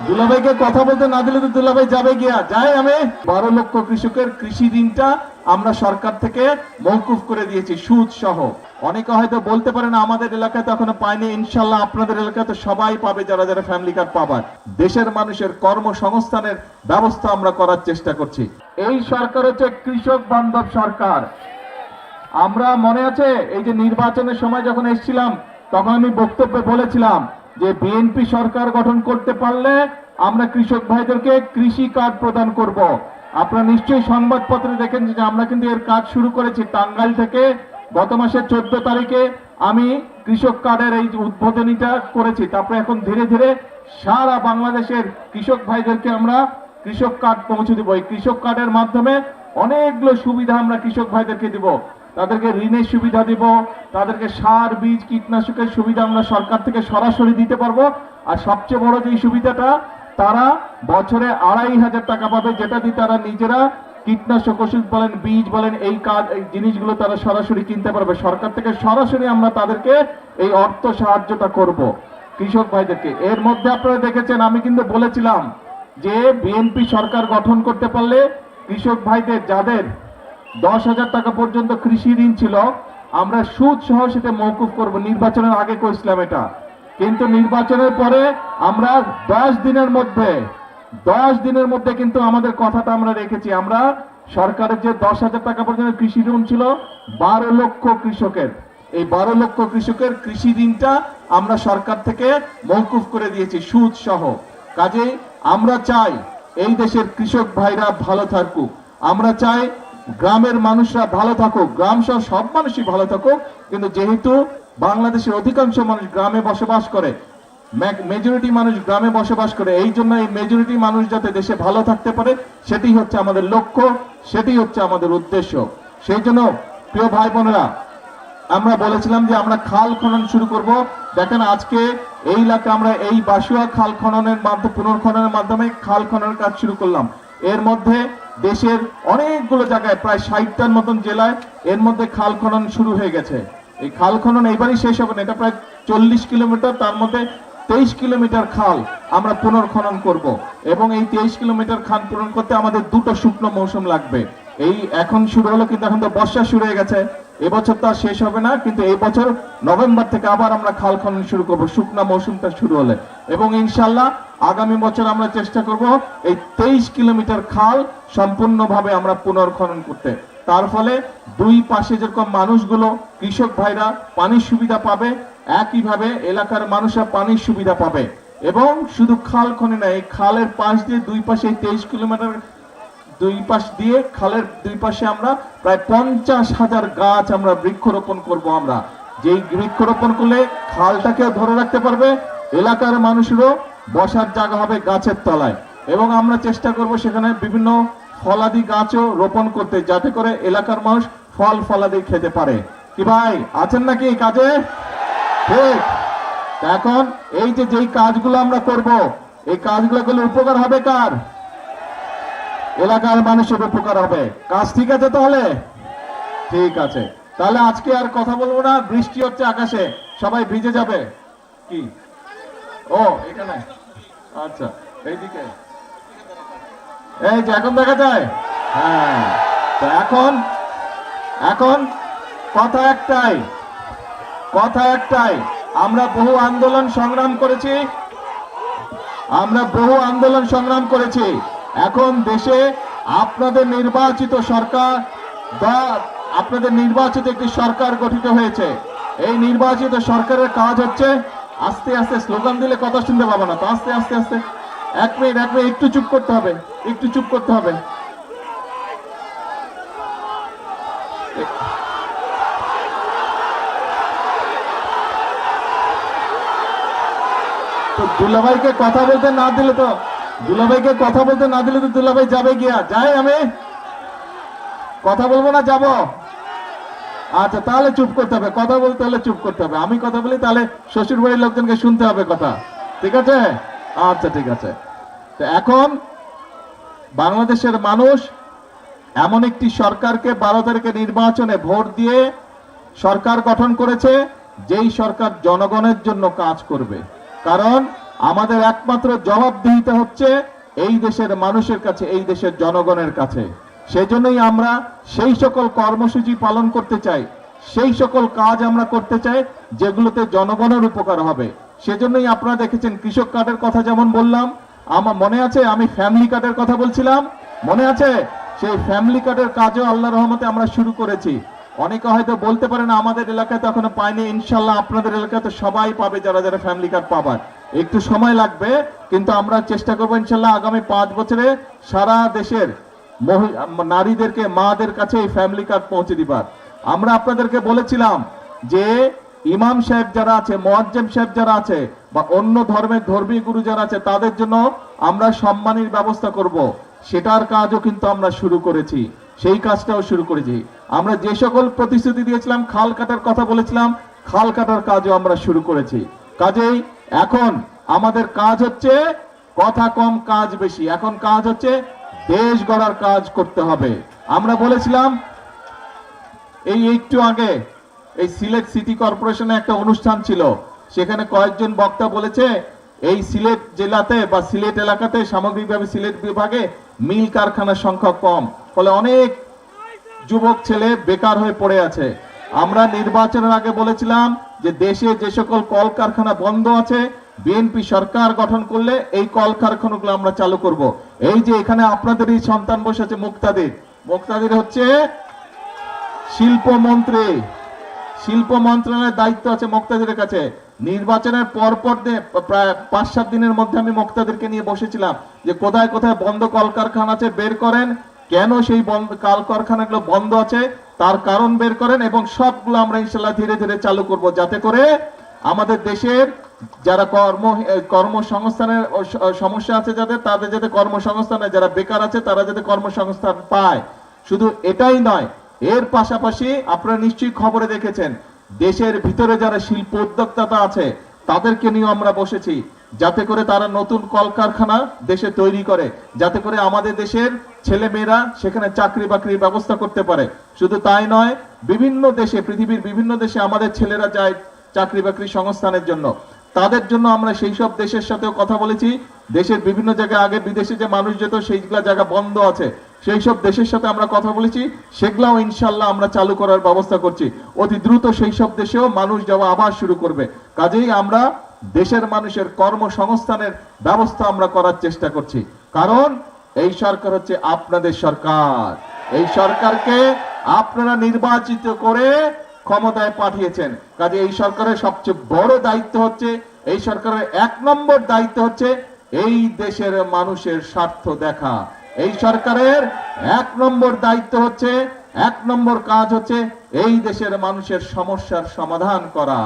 দুলাভাইকে কথা বলতে না দিলে তো দুলাভাই যাবে গিয়া যায়। আমি 12 লক্ষ কৃষকের কৃষি ঋণটা আমরা সরকার থেকে মওকুফ করে দিয়েছি সুদ সহ। অনেকে হয়তো বলতে পারে না আমাদের এলাকায় তো এখনো পায়নি, ইনশাল্লাহ আপনাদের এলাকায় তো সবাই পাবে, যারা যারা ফ্যামিলি কার্ড পাবার। দেশের মানুষের কর্মসংস্থানের ব্যবস্থা আমরা করার চেষ্টা করছি। এই সরকার হচ্ছে কৃষক বান্ধব সরকার। আমরা মনে আছে এই যে নির্বাচনের সময় যখন এসেছিলাম তখন আমি বক্তব্যে বলেছিলাম যে বিএনপি সরকার গঠন করতে পারলে আমরা কৃষক ভাইদেরকে কৃষি কার্ড প্রদান করব। আপনারা নিশ্চয়ই সংবাদপত্রে দেখেন যে আমরা কিন্তু এর কাজ শুরু করেছি। টাঙ্গাইল থেকে গত মাসের 14 তারিখে আমি কৃষক কার্ডের এই উদ্বোধনীটা করেছি। তারপরে এখন ধীরে ধীরে সারা বাংলাদেশের কৃষক ভাইদেরকে আমরা কৃষক কার্ড পৌঁছে দিব। এই কৃষক কার্ডের মাধ্যমে অনেকগুলো সুবিধা আমরা কৃষক ভাইদেরকে দিব। তাদেরকে ঋণের সুবিধা দিব, তাদেরকে সার বীজ কীটনাশকের সুবিধা আমরা সরকার থেকে সরাসরি দিতে পারবো। আর সবচেয়ে বড় যে সুবিধাটা, তারা বছরে 2,500 টাকা পাবে, যেটা দিয়ে তারা নিজেরা কীটনাশক ওষুধ বলেন, বীজ বলেন, এই কাজ এই জিনিসগুলো তারা সরাসরি কিনতে পারবে। সরকার থেকে সরাসরি আমরা তাদেরকে এই অর্থ সাহায্যটা করব কৃষক ভাইদেরকে। এর মধ্যে আপনারা দেখেছেন আমি কিন্তু বলেছিলাম যে বিএনপি সরকার গঠন করতে পারলে কৃষক ভাইদের যাদের 10,000 টাকা পর্যন্ত কৃষি ঋণ ছিল আমরা সুদ সহ সেটা মওকুফ করব। নির্বাচনের আগে কইছিলাম এটা, কিন্তু নির্বাচনের পরে আমরা 10 দিনের মধ্যে কিন্তু আমাদের কথাটা আমরা রেখেছি। আমরা সরকারের যে 10,000 টাকা পর্যন্ত কৃষি ঋণ ছিল 12 লক্ষ কৃষকের, এই 12 লক্ষ কৃষকের কৃষি ঋণটা আমরা সরকার থেকে মওকুফ করে দিয়েছি সুদ সহ। কাজেই আমরা চাই এই দেশের কৃষক ভাইরা ভালো থাকুক, আমরা চাই গ্রামের মানুষরা ভালো থাকুক, গ্রাম সহ সব মানুষই ভালো থাকুক। কিন্তু যেহেতু বাংলাদেশের অধিকাংশ মানুষ গ্রামে বসবাস করে, মেজরিটি মানুষ গ্রামে বসবাস করে, এই জন্য এই মেজরিটি মানুষ যাতে দেশে ভালো থাকতে পারে সেটি হচ্ছে আমাদের লক্ষ্য, সেটি হচ্ছে আমাদের উদ্দেশ্য। সেই জন্য প্রিয় ভাই বোনেরা, আমরা বলেছিলাম যে আমরা খাল খনন শুরু করব। দেখেন আজকে এই এলাকায় আমরা এই বাসুয়া খাল খননের মাধ্যমে, পুনর্খননের মাধ্যমে খাল খননের কাজ শুরু করলাম। এর মধ্যে দেশের অনেকগুলো জায়গায় প্রায় 60টার মতন জেলায় এর মধ্যে খাল খনন শুরু হয়ে গেছে। এই খাল খনন এবারই শেষ হবে না, এটা প্রায় 40 কিলোমিটার, তার মধ্যে 23 কিলোমিটার খাল আমরা পুনর্খনন করব। এবং এই 23 কিলোমিটার খাল পূরণ করতে আমাদের 2টো শুকনো মৌসুম লাগবে। এই এখন শুরু হলো, কিন্তু এখন তো বর্ষা শুরু হয়ে গেছে, এবছর তো আর শেষ হবে না, কিন্তু এই বছর নভেম্বর থেকে আবার আমরা খাল খনন শুরু করব শুকনা মৌসুমটা শুরু হলে। এবং ইনশাল্লাহ আগামী বছর আমরা চেষ্টা করব এই 23 কিলোমিটার খাল সম্পূর্ণভাবে আমরা পুনর্খনন করতে। তার ফলে দুই পাশে যেরকম মানুষগুলো কৃষক ভাইরা পানির সুবিধা পাবে, একইভাবে এলাকার মানুষরা পানির সুবিধা পাবে। এবং শুধু খাল খনন না, এই খালের পাশ দিয়ে দুই পাশে 23 কিলোমিটার দুই পাশ দিয়ে খালের দুই পাশে আমরা প্রায় 50,000 গাছ আমরা বৃক্ষরোপণ করব। আমরা যেই বৃক্ষরোপণ করলে খালটাকেও ধরে রাখতে পারবে, এলাকার মানুষেরও বসার জায়গা হবে গাছের তলায়। এবং আমরা চেষ্টা করব সেখানে বিভিন্ন ফলাদি গাছও রোপণ করতে, যাতে করে এলাকার মানুষ ফল ফলাদি খেতে পারে। কি ভাই আছেন নাকি এই কাজে? ঠিক। এখন এই যে যেই কাজগুলো আমরা করব, এই কাজগুলো করলে উপকার হবে কার? এলাকার মানুষের উপকার হবে। কাজ ঠিক আছে তাহলে? ঠিক আছে, তাহলে আজকে আর কথা বলবো না, বৃষ্টি হচ্ছে আকাশে, সবাই ভিজে যাবে। কি ও এখানে, আচ্ছা এইদিকে, এই যে এখন দেখা যায়। হ্যাঁ, তো এখন কথা একটাই, আমরা বহু আন্দোলন সংগ্রাম করেছি। এখন দেশে আপনাদের নির্বাচিত সরকার বা আপনাদের নির্বাচিত একটি সরকার গঠিত হয়েছে। এই নির্বাচিত সরকারের কাজ হচ্ছে আস্তে আস্তে, স্লোগান দিলে কথা শুনতে পাবো না তো, আস্তে আস্তে এক মিনিট একটু চুপ করতে হবে। তো দুলাভাইকে কথা বলতে না দিলে তো দুলাভাই যাবে গিয়া যায়। আমি কথা বলবো না, যাব? আচ্ছা তাহলে চুপ করতে হবে, কথা বলতে হলে চুপ করতে হবে। আমি কথা বলি তাহলে শ্বশুর বাড়ির লোকজনকে শুনতে হবে কথা, ঠিক আছে? আচ্ছা ঠিক আছে। তো এখন বাংলাদেশের মানুষ এমন একটি সরকারকে 12 তারিখে নির্বাচনে ভোট দিয়ে সরকার গঠন করেছে, যেই সরকার জনগণের জন্য কাজ করবে। কারণ আমাদের একমাত্র জবাবদিহিতা হচ্ছে এই দেশের মানুষের কাছে, এই দেশের জনগণের কাছে। সেজন্যই আমরা সেই সকল কর্মসূচি পালন করতে চাই, সেই সকল কাজ আমরা করতে চাই যেগুলোতে জনগণের উপকার হবে। সেজন্যই আপনারা দেখেছেন কৃষক কার্ডের কথা যেমন বললাম, আমার মনে আছে আমি ফ্যামিলি কার্ডের কথা বলছিলাম, মনে আছে? সেই ফ্যামিলি কার্ডের কাজও আল্লাহর রহমতে আমরা শুরু করেছি। অনেকে হয়তো বলতে পারেন আমাদের এলাকায় তো এখনো পাইনি, ইনশাল্লাহ আপনাদের এলাকাতে সবাই পাবে, যারা যারা ফ্যামিলি কার্ড পাবার। একটু সময় লাগবে, কিন্তু আমরা চেষ্টা করবো ইনশাল্লাহ আগামী 5 বছরে সারা দেশের নারীদেরকে, মাদের কাছে এই ফ্যামিলি কার্ড পৌঁছে দিবার। আমরা আপনাদেরকে বলেছিলাম যে ইমাম সাহেব যারা আছে, মুয়াজ্জিম সাহেব যারা আছে, বা অন্য ধর্মের ধর্মীয় গুরু যারা আছে, তাদের জন্য আমরা সম্মানের ব্যবস্থা করব। সেটার কাজও কিন্তু আমরা শুরু করেছি, সেই কাজটাও শুরু করেছি। আমরা যে সকল প্রতিশ্রুতি দিয়েছিলাম, খাল কাটার কথা বলেছিলাম, খাল কাটার কাজও আমরা শুরু করেছি। কাজেই এখন আমাদের কাজ হচ্ছে কথা কম কাজ বেশি, এখন কাজ হচ্ছে দেশ গড়ার কাজ করতে হবে। আমরা বলেছিলাম এই একটু আগে এই সিলেট সিটি কর্পোরেশনে একটা অনুষ্ঠান ছিল, সেখানে কয়েকজন বক্তা বলেছে এই সিলেট জেলাতে বা সিলেট এলাকাতে সামগ্রিকভাবে সিলেট বিভাগে মিল কারখানার সংখ্যা কম, ফলে অনেক যুবক ছেলে বেকার হয়ে পড়ে আছে। আমরা নির্বাচনের আগে বলেছিলাম যে দেশে যে সকল কলকারখানা বন্ধ আছে, বিএনপি সরকার গঠন করলে এই কলকারখানাগুলো আমরা চালু করব। এই যে এখানে আপনাদেরই সন্তান বসে আছে মুক্তাদির, মুক্তাদির হচ্ছে শিল্পমন্ত্রী, শিল্প মন্ত্রণালয়ের দায়িত্ব আছে মুক্তাদিরের কাছে। নির্বাচনের পরপর প্রায় 5-7 দিনের মধ্যে আমি মুক্তাদিরকে নিয়ে বসেছিলাম যে কোথায় কোথায় বন্ধ কলকারখানা আছে বের করেন, কেন সেই কলকারখানাগুলো বন্ধ আছে তার কারণ বের করেন, এবং সবগুলো আমরা ইনশাল্লাহ ধীরে ধীরে চালু করব, যাতে করে আমাদের দেশের যারা কর্মসংস্থানের সমস্যা আছে যাদের, তাদের যাতে কর্মসংস্থানে, যারা বেকার আছে তারা যাতে কর্মসংস্থান পায়। শুধু এটাই নয়, এর পাশাপাশি আপনারা নিশ্চয়ই খবরে দেখেছেন দেশের ভিতরে যারা শিল্প উদ্যোক্তা আছে তাদেরকে নিয়ে আমরা বসেছি, যাতে করে তারা নতুন কলকারখানা দেশে তৈরি করে, যাতে করে আমাদের দেশের ছেলে মেয়েরা সেখানে চাকরি বাকরির ব্যবস্থা করতে পারে। শুধু তাই নয়, বিভিন্ন দেশে, পৃথিবীর বিভিন্ন দেশে আমাদের ছেলেরা যায় চাকরি বাকরি সংস্থানের জন্য, তাদের জন্য আমরা সেই সব দেশের সাথেও কথা বলেছি। দেশের বিভিন্ন জায়গায় আগে বিদেশে যে মানুষ যেত সেইগুলা জায়গা বন্ধ আছে, সেই সব দেশের সাথে আমরা কথা বলেছি, সেগুলাও ইনশাল্লাহ আমরা চালু করার ব্যবস্থা করছি। অতি দ্রুত সেই সব দেশেও মানুষ যাওয়া আবার শুরু করবে। কাজেই আমরা দেশের মানুষের কর্মসংস্থানের ব্যবস্থা আমরা করার চেষ্টা করছি, কারণ এই সরকার হচ্ছে আপনাদের সরকার। এই সরকারকে আপনারা নির্বাচিত করে ক্ষমতায় পাঠিয়েছেন। কাজে এই সরকারের সবচেয়ে বড় দায়িত্ব হচ্ছে, এই সরকারের 1 নম্বর দায়িত্ব হচ্ছে এই দেশের মানুষের স্বার্থ দেখা। এই সরকারের 1 নম্বর দায়িত্ব হচ্ছে, 1 নম্বর কাজ হচ্ছে এই দেশের মানুষের সমস্যার সমাধান করা।